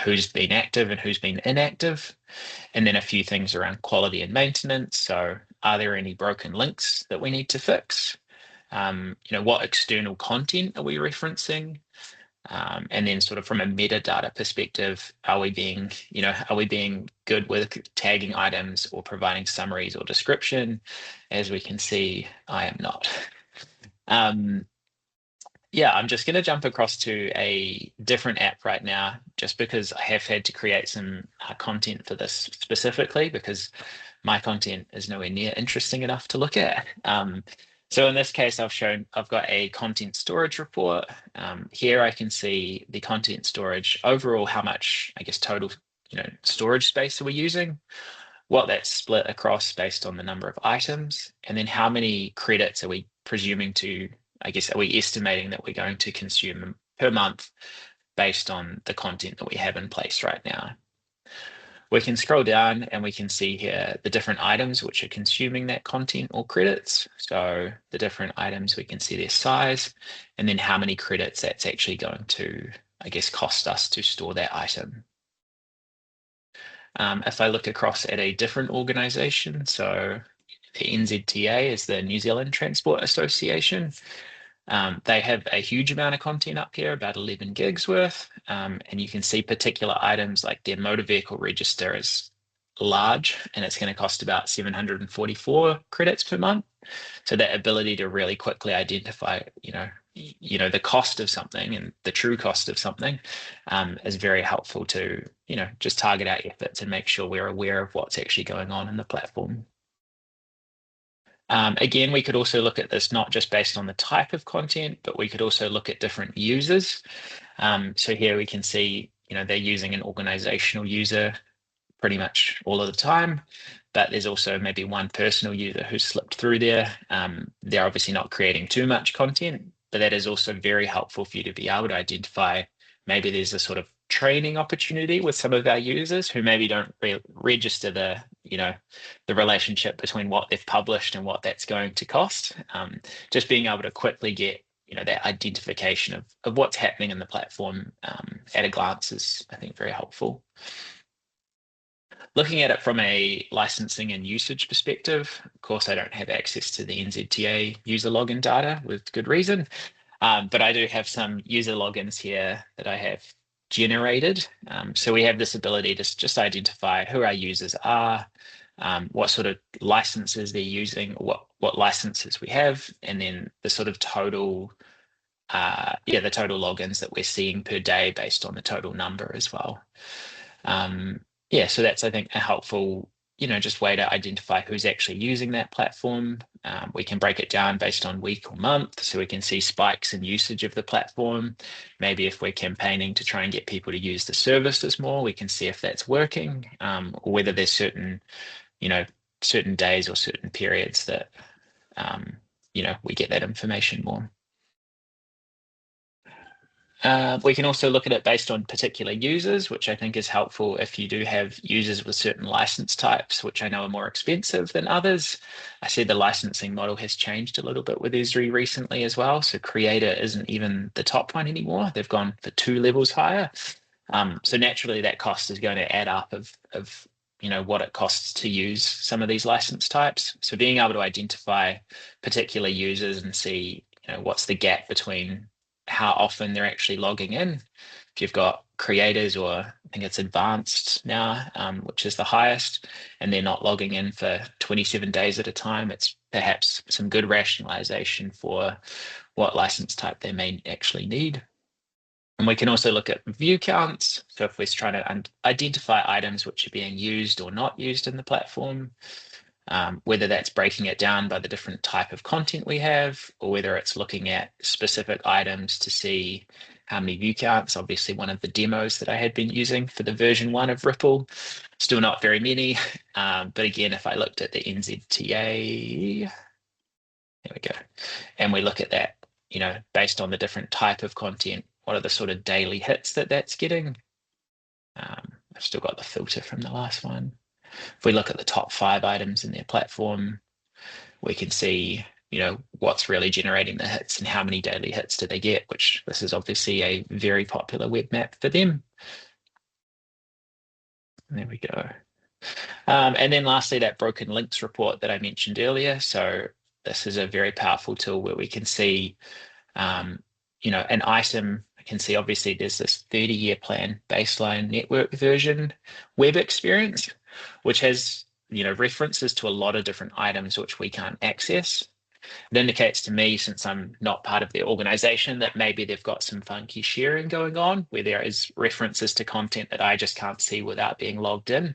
who's been active and who's been inactive, and then a few things around quality and maintenance. So are there any broken links that we need to fix? What external content are we referencing? And then sort of from a metadata perspective, are we being good with tagging items or providing summaries or description? As we can see, I am not. I'm just going to jump across to a different app right now, just because I have had to create some content for this specifically, because my content is nowhere near interesting enough to look at. So in this case, I've got a content storage report. Here I can see the content storage overall, how much, total, storage space are we using, what that's split across based on the number of items, and then how many credits are we presuming to, are we estimating that we're going to consume per month based on the content that we have in place right now. We can scroll down and we can see here the different items which are consuming that content or credits. So the different items, we can see their size, and then how many credits that's actually going to, cost us to store that item. If I look across at a different organization, so the NZTA is the New Zealand Transport Association. They have a huge amount of content up here, about 11 gigs worth, and you can see particular items like their motor vehicle register is large, and it's going to cost about 744 credits per month. So that ability to really quickly identify, the cost of something and the true cost of something is very helpful to, just target our efforts and make sure we're aware of what's actually going on in the platform. Again, we could also look at this not just based on the type of content, but we could also look at different users. So here we can see, they're using an organizational user pretty much all of the time, but there's also maybe one personal user who's slipped through there. They're obviously not creating too much content, but that is also very helpful for you to be able to identify maybe there's a sort of training opportunity with some of our users who maybe don't register the relationship between what they've published and what that's going to cost. Just being able to quickly get that identification of what's happening in the platform at a glance is, I think, very helpful. Looking at it from a licensing and usage perspective, of course, I don't have access to the NZTA user login data with good reason, but I do have some user logins here that I have generated. So we have this ability to just identify who our users are, what sort of licenses they're using, what licenses we have, and then the sort of total, the total logins that we're seeing per day based on the total number as well. So that's, I think, a helpful, just way to identify who's actually using that platform. We can break it down based on week or month, so we can see spikes in usage of the platform. Maybe if we're campaigning to try and get people to use the services more, we can see if that's working, or whether there's certain days or certain periods that, we get that information more. We can also look at it based on particular users, which I think is helpful if you do have users with certain license types, which I know are more expensive than others. I see the licensing model has changed a little bit with Esri recently as well. So creator isn't even the top one anymore. They've gone for 2 levels higher. So naturally that cost is going to add up of what it costs to use some of these license types. So being able to identify particular users and see what's the gap between how often they're actually logging in. If you've got creators, or I think it's advanced now, which is the highest, and they're not logging in for 27 days at a time, it's perhaps some good rationalization for what license type they may actually need. And we can also look at view counts. So if we're trying to identify items which are being used or not used in the platform, whether that's breaking it down by the different type of content we have, or whether it's looking at specific items to see how many view counts. Obviously, one of the demos that I had been using for the version 1 of Ripple, still not very many. But again, if I looked at the NZTA, there we go, and we look at that, based on the different type of content, what are the sort of daily hits that that's getting? I've still got the filter from the last one. If we look at the top 5 items in their platform, we can see, what's really generating the hits and how many daily hits do they get, which this is obviously a very popular web map for them. And there we go. And then lastly, that broken links report that I mentioned earlier. So this is a very powerful tool where we can see, an item. I can see obviously there's this 30-year plan baseline network version web experience, which has references to a lot of different items which we can't access. It indicates to me, since I'm not part of the organization, that maybe they've got some funky sharing going on where there is references to content that I just can't see without being logged in.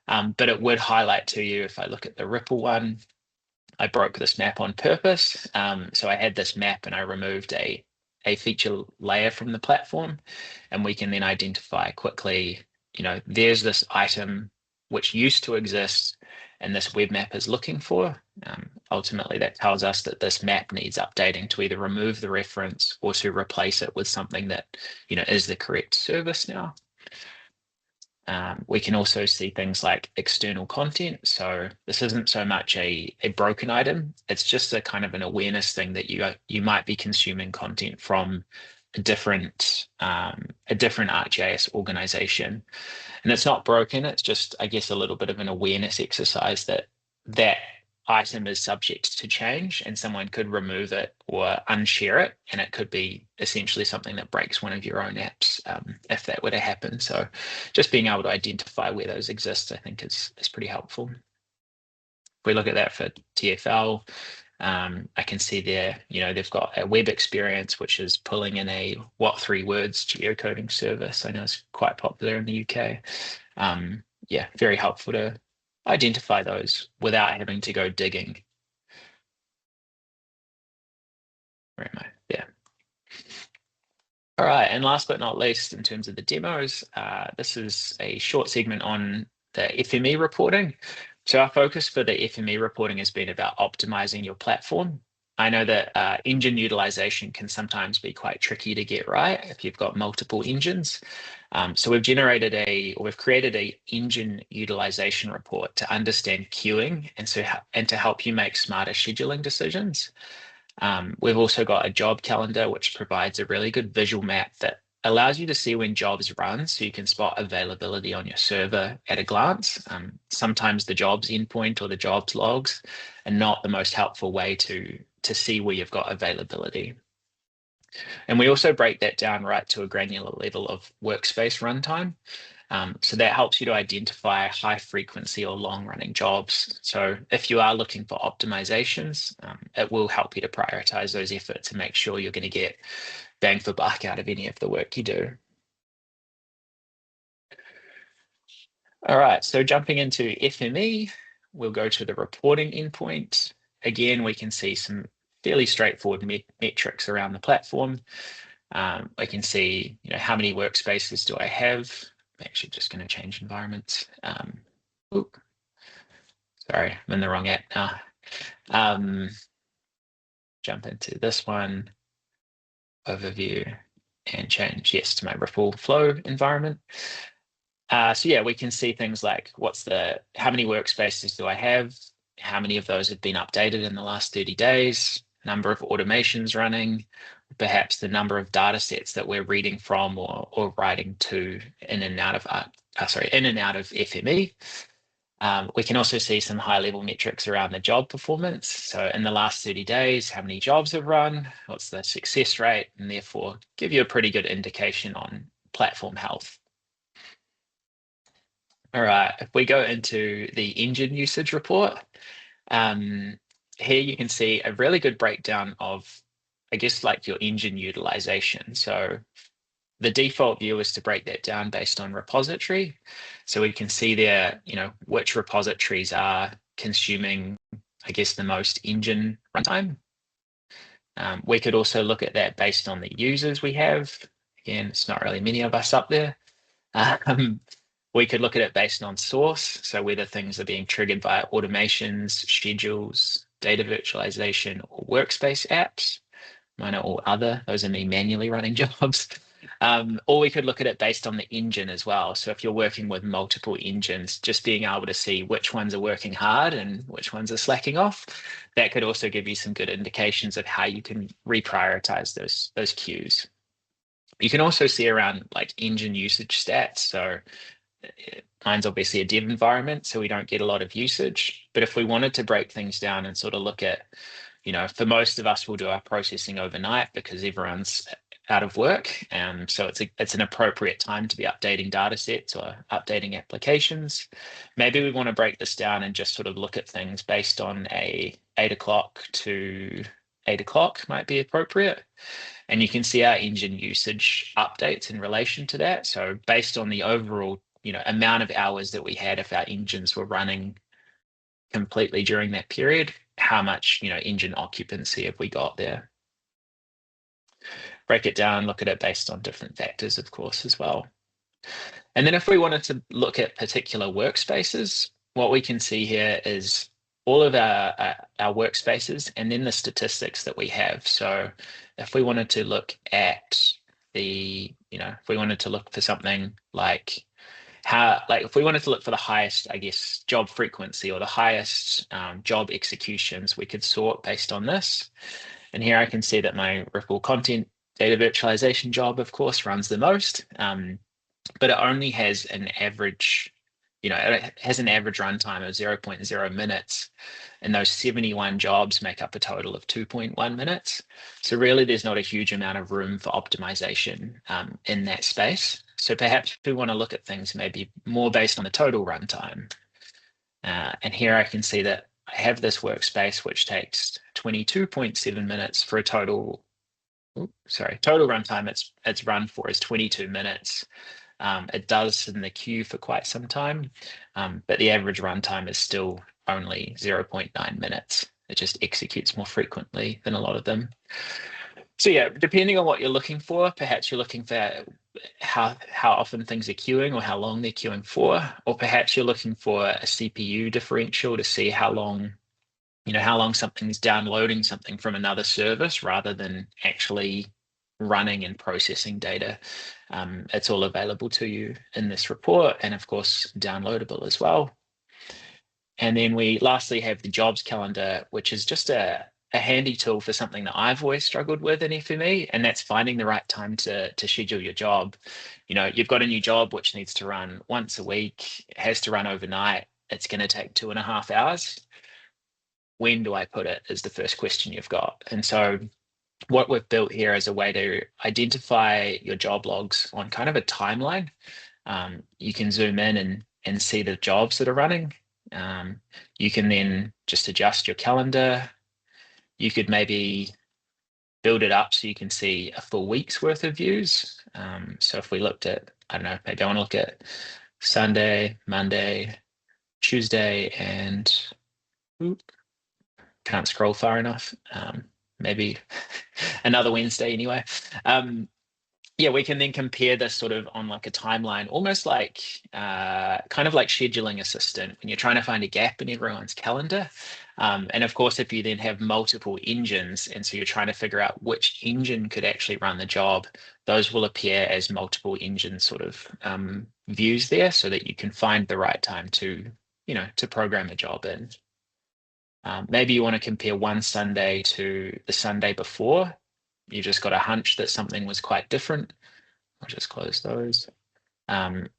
But it would highlight to you, if I look at the Ripple one, I broke this map on purpose. So I had this map and I removed a feature layer from the platform, and we can then identify quickly, there's this item which used to exist and this web map is looking for. Ultimately, that tells us that this map needs updating to either remove the reference or to replace it with something that is the correct service now. We can also see things like external content. So this isn't so much a broken item. It's just a kind of an awareness thing that you might be consuming content from a different ArcGIS organization. And it's not broken. It's just, I guess, a little bit of an awareness exercise that item is subject to change, and someone could remove it or unshare it, and it could be essentially something that breaks one of your own apps if that were to happen. So just being able to identify where those exist, I think, is pretty helpful. If we look at that for TFL, I can see there, they've got a web experience which is pulling in a what 3 words geocoding service. I know it's quite popular in the UK. Very helpful to identify those without having to go digging. Where am I? Yeah. All right, and last but not least, in terms of the demos, this is a short segment on the FME reporting. So our focus for the FME reporting has been about optimizing your platform. I know that engine utilization can sometimes be quite tricky to get right if you've got multiple engines. So we've created a engine utilization report to understand queuing and to help you make smarter scheduling decisions. We've also got a job calendar, which provides a really good visual map that allows you to see when jobs run so you can spot availability on your server at a glance. Sometimes the jobs endpoint or the jobs logs are not the most helpful way to see where you've got availability. And we also break that down right to a granular level of workspace runtime. So that helps you to identify high frequency or long running jobs. So if you are looking for optimizations, it will help you to prioritize those efforts and make sure you're going to get bang for buck out of any of the work you do. All right, so jumping into FME, we'll go to the reporting endpoint. Again, we can see some fairly straightforward metrics around the platform. I can see, how many workspaces do I have? I'm actually just going to change environments. Sorry, I'm in the wrong app now. Jump into this one, overview, and change, yes, to my ripple flow environment. So yeah, we can see things like how many workspaces do I have? How many of those have been updated in the last 30 days? Number of automations running, perhaps the number of data sets that we're reading from or writing to in and out of FME. We can also see some high level metrics around the job performance. So in the last 30 days, how many jobs have run, what's the success rate, and therefore give you a pretty good indication on platform health. All right, if we go into the engine usage report, here you can see a really good breakdown of, I guess, like your engine utilization. So the default view is to break that down based on repository. So we can see there, which repositories are consuming, I guess, the most engine runtime. We could also look at that based on the users we have. Again, it's not really many of us up there. We could look at it based on source, so whether things are being triggered by automations, schedules, data virtualization, or workspace apps. Mine are all other, those are me manually running jobs. Or we could look at it based on the engine as well. So if you're working with multiple engines, just being able to see which ones are working hard and which ones are slacking off, that could also give you some good indications of how you can reprioritize those queues. You can also see around like engine usage stats. So mine's obviously a dev environment, so we don't get a lot of usage. But if we wanted to break things down and sort of look at, for most of us, we'll do our processing overnight because everyone's out of work. So it's an appropriate time to be updating data sets or updating applications. Maybe we want to break this down and just sort of look at things based on a 8 o'clock to 8 o'clock might be appropriate. And you can see our engine usage updates in relation to that. So based on the overall amount of hours that we had if our engines were running completely during that period, how much engine occupancy have we got there? Break it down, look at it based on different factors, of course, as well. And then if we wanted to look at particular workspaces, what we can see here is all of our workspaces and then the statistics that we have. So if we wanted to look at if we wanted to look for something like if we wanted to look for the highest, I guess, job frequency or the highest job executions, we could sort based on this. And here I can see that my Ripple content data virtualization job, of course, runs the most, but it only has an average, it has an average runtime of 0.0 minutes, and those 71 jobs make up a total of 2.1 minutes. So really, there's not a huge amount of room for optimization in that space. So perhaps we want to look at things maybe more based on the total runtime. And here I can see that I have this workspace which takes 22.7 minutes for a total runtime it's run for is 22 minutes. It does in the queue for quite some time, but the average runtime is still only 0.9 minutes. It just executes more frequently than a lot of them. So yeah, depending on what you're looking for, perhaps you're looking for how often things are queuing or how long they're queuing for, or perhaps you're looking for a CPU differential to see how long, how long something's downloading something from another service rather than actually running and processing data. It's all available to you in this report, and of course downloadable as well. And then we lastly have the jobs calendar, which is just a handy tool for something that I've always struggled with in FME, and that's finding the right time to schedule your job. You've got a new job which needs to run once a week, it has to run overnight, it's going to take 2.5 hours. When do I put it is the first question you've got. And so what we've built here is a way to identify your job logs on kind of a timeline. You can zoom in and see the jobs that are running. You can then just adjust your calendar. You could maybe build it up so you can see a full week's worth of views. So if we looked at, I don't know, maybe I want to look at Sunday, Monday, Tuesday, and can't scroll far enough. Maybe another Wednesday anyway. Yeah, we can then compare this sort of on like a timeline, almost like kind of like scheduling assistant when you're trying to find a gap in everyone's calendar. And of course, if you then have multiple engines, and so you're trying to figure out which engine could actually run the job, those will appear as multiple engine sort of views there so that you can find the right time to, to program a job in. Maybe you want to compare one Sunday to the Sunday before. You just got a hunch that something was quite different. I'll just close those. And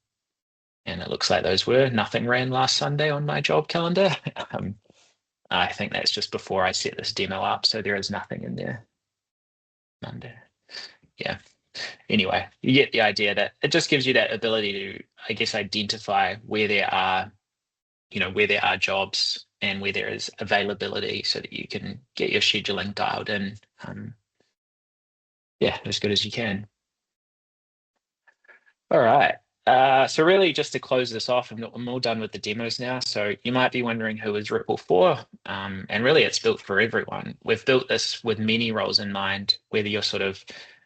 it looks like nothing ran last Sunday on my job calendar. I think that's just before I set this demo up, so there is nothing in there. Monday. Yeah. Anyway, you get the idea that it just gives you that ability to, I guess, identify where there are, where there are jobs and where there is availability so that you can get your scheduling dialed in. Yeah, as good as you can. All right. So really just to close this off, I'm all done with the demos now. So you might be wondering who is Ripple for? And really it's built for everyone. We've built this with many roles in mind, whether you're sort of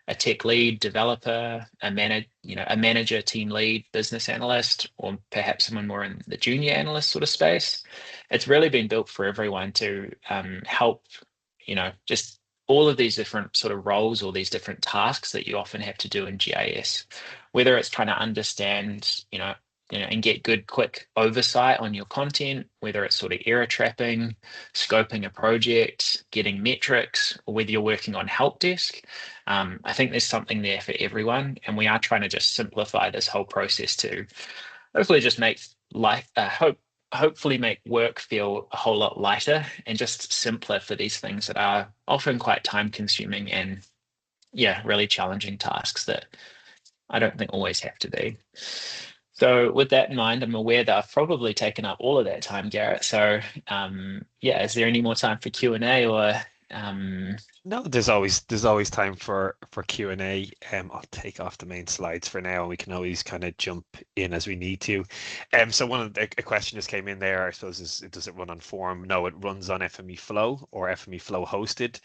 a tech lead, developer, a manager, team lead, business analyst, or perhaps someone more in the junior analyst sort of space. It's really been built for everyone to help, just all of these different sort of roles or these different tasks that you often have to do in GIS, whether it's trying to understand, and get good, quick oversight on your content, whether it's sort of error trapping, scoping a project, getting metrics, or whether you're working on help desk. I think there's something there for everyone, and we are trying to just simplify this whole process to hopefully just make life, hopefully make work feel a whole lot lighter and just simpler for these things that are often quite time consuming and really challenging tasks that I don't think always have to be. So with that in mind, I'm aware that I've probably taken up all of that time, Garrett. So is there any more time for Q&A or No, there's always time for Q&A. I'll take off the main slides for now, and we can always kind of jump in as we need to. So a question just came in there, I suppose, does it run on form? No, it runs on FME Flow or FME Flow hosted.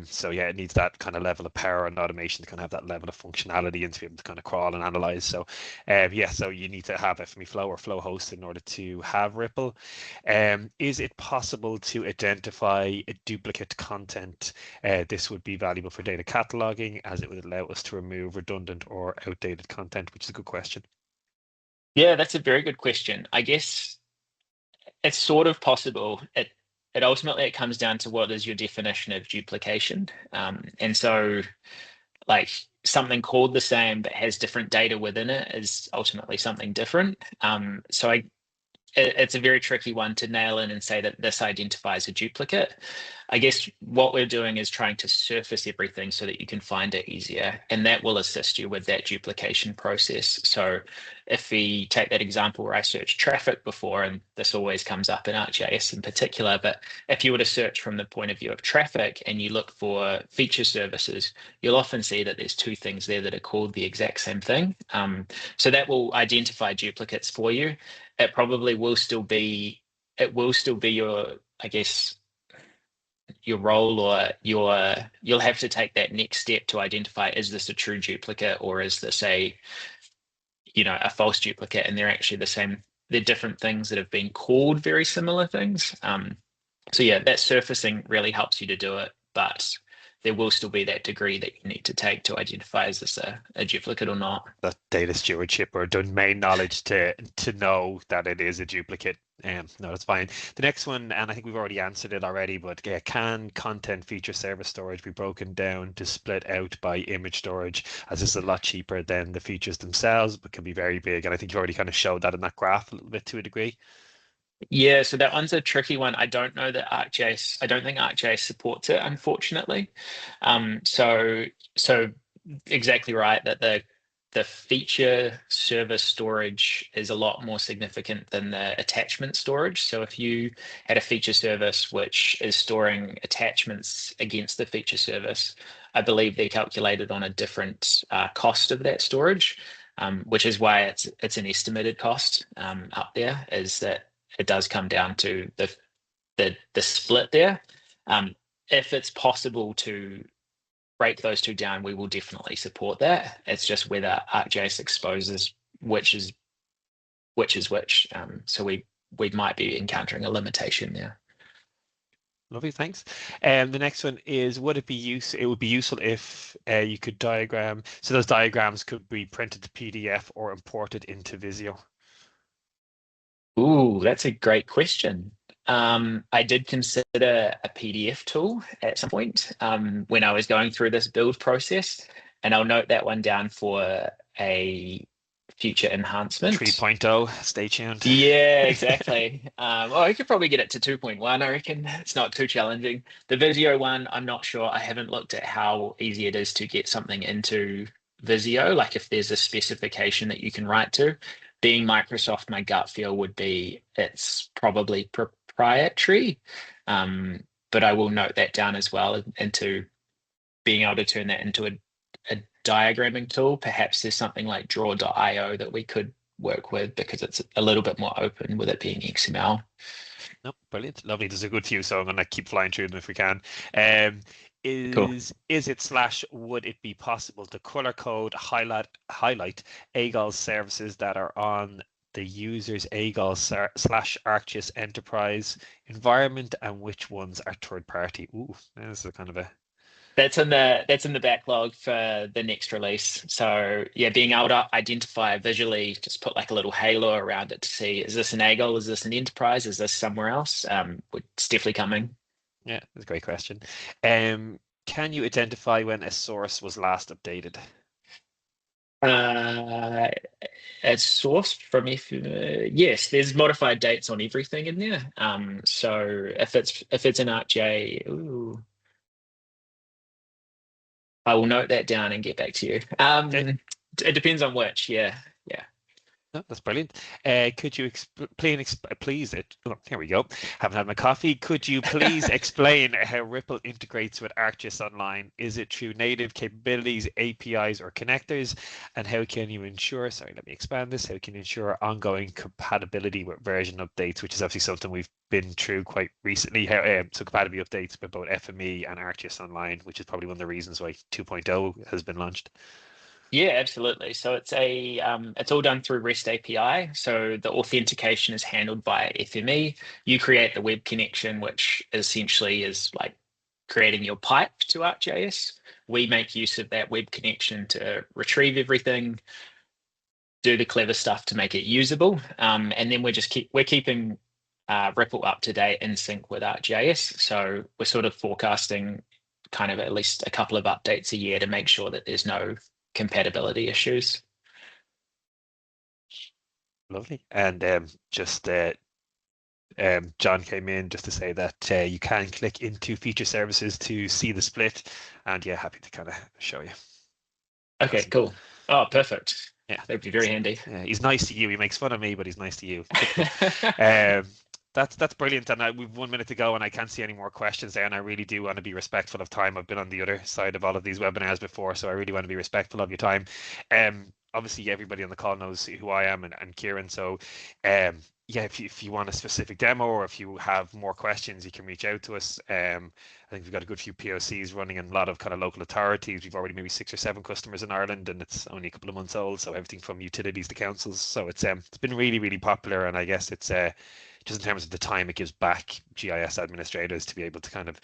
So yeah, it needs that kind of level of power and automation to kind of have that level of functionality and to be able to kind of crawl and analyze. So so you need to have FME Flow or Flow hosted in order to have Ripple. Is it possible to identify a duplicate content? This would be valuable for data cataloging, as it would allow us to remove redundant or outdated content, which is a good question. Yeah, that's a very good question. I guess it's sort of possible. It ultimately it comes down to what is your definition of duplication. And so like something called the same but has different data within it is ultimately something different. So it's a very tricky one to nail in and say that this identifies a duplicate. I guess what we're doing is trying to surface everything so that you can find it easier, and that will assist you with that duplication process. So if we take that example where I searched traffic before, and this always comes up in ArcGIS in particular, but if you were to search from the point of view of traffic and you look for feature services, you'll often see that there's two things there that are called the exact same thing. So that will identify duplicates for you. It will still be your, I guess, your role, or you'll have to take that next step to identify, is this a true duplicate or is this a false duplicate? And they're actually the same. They're different things that have been called very similar things. So yeah, that surfacing really helps you to do it, but there will still be that degree that you need to take to identify, is this a duplicate or not? That data stewardship or domain knowledge to know that it is a duplicate. No, that's fine. The next one, and I think we've already answered it already, but can content feature service storage be broken down to split out by image storage, as this is a lot cheaper than the features themselves, but can be very big. And I think you already kind of showed that in that graph a little bit to a degree. Yeah, so that one's a tricky one. I don't know that ArcGIS, I don't think ArcGIS supports it, unfortunately. So exactly right, that the feature service storage is a lot more significant than the attachment storage. So if you had a feature service which is storing attachments against the feature service, I believe they're calculated on a different cost of that storage, which is why it's an estimated cost up there, is that it does come down to the split there. If it's possible to break those two down, we will definitely support that. It's just whether ArcGIS exposes which is which. So we might be encountering a limitation there. Lovely, thanks. The next one is, would it be it would be useful if you could diagram, so those diagrams could be printed to PDF or imported into Visio? Ooh, that's a great question. I did consider a PDF tool at some point when I was going through this build process, and I'll note that one down for a future enhancement. 3.0, stay tuned. Yeah, exactly. Well, I could probably get it to 2.1, I reckon. It's not too challenging. The Visio one, I'm not sure. I haven't looked at how easy it is to get something into Visio, like if there's a specification that you can write to. Being Microsoft, my gut feel would be it's probably proprietary, but I will note that down as well into being able to turn that into a diagramming tool. Perhaps there's something like draw.io that we could work with, because it's a little bit more open with it being XML. No, brilliant, lovely. There's a good few, so I'm going to keep flying through them if we can. Cool. Is it / would it be possible to color code highlight AGOS services that are on the user's AGOS / ArcGIS enterprise environment, and which ones are third party? Ooh, this is a kind of a That's in the backlog for the next release. So yeah, being able to identify visually, just put like a little halo around it to see, is this an AGOL? Is this an enterprise? Is this somewhere else? It's definitely coming. Yeah, that's a great question. Can you identify when a source was last updated? It's sourced from yes, there's modified dates on everything in there. So if it's an ArcGIS, ooh, I will note that down and get back to you. Okay. It depends on which. Yeah. No, that's brilliant. Could you please, here we go. Haven't had my coffee. Could you please explain how Ripple integrates with ArcGIS Online? Is it through native capabilities, APIs, or connectors? And how can you ensure, sorry, let me expand this. How can you ensure ongoing compatibility with version updates, which is obviously something we've been through quite recently. So compatibility updates with both FME and ArcGIS Online, which is probably one of the reasons why 2.0 has been launched. Yeah, absolutely. So it's all done through REST API. So the authentication is handled by FME. You create the web connection, which essentially is like creating your pipe to ArcGIS. We make use of that web connection to retrieve everything, do the clever stuff to make it usable, and then we're keeping Ripple up to date in sync with ArcGIS. So we're sort of forecasting kind of at least a couple of updates a year to make sure that there's no compatibility issues. Lovely. And John came in just to say that you can click into feature services to see the split, and yeah, happy to kind of show you. Okay, Awesome. cool. Oh, perfect. Yeah, that'd be very handy. Yeah, he's nice to you. He makes fun of me, but he's nice to you. That's brilliant. And we've 1 minute to go, and I can't see any more questions there. And I really do want to be respectful of time. I've been on the other side of all of these webinars before, so I really want to be respectful of your time. Obviously, everybody on the call knows who I am and Kieran. So yeah, if you want a specific demo or if you have more questions, you can reach out to us. I think we've got a good few POCs running in a lot of kind of local authorities. We've already maybe 6 or 7 customers in Ireland, and it's only a couple of months old. So everything from utilities to councils. So it's been really, really popular, and I guess it's just in terms of the time it gives back GIS administrators to be able to kind of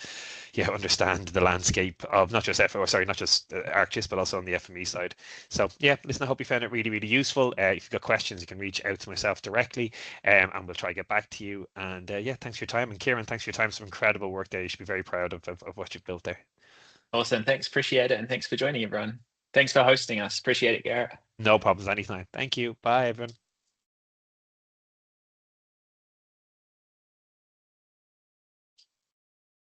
understand the landscape of not just not just ArcGIS, but also on the FME side. So yeah, listen, I hope you found it really, really useful. If you've got questions, you can reach out to myself directly, and we'll try to get back to you. And yeah, thanks for your time. And Kieran, thanks for your time. Some incredible work there. You should be very proud of what you've built there. Awesome. Thanks. Appreciate it. And thanks for joining, everyone. Thanks for hosting us. Appreciate it, Garrett. No problems anytime. Thank you. Bye, everyone.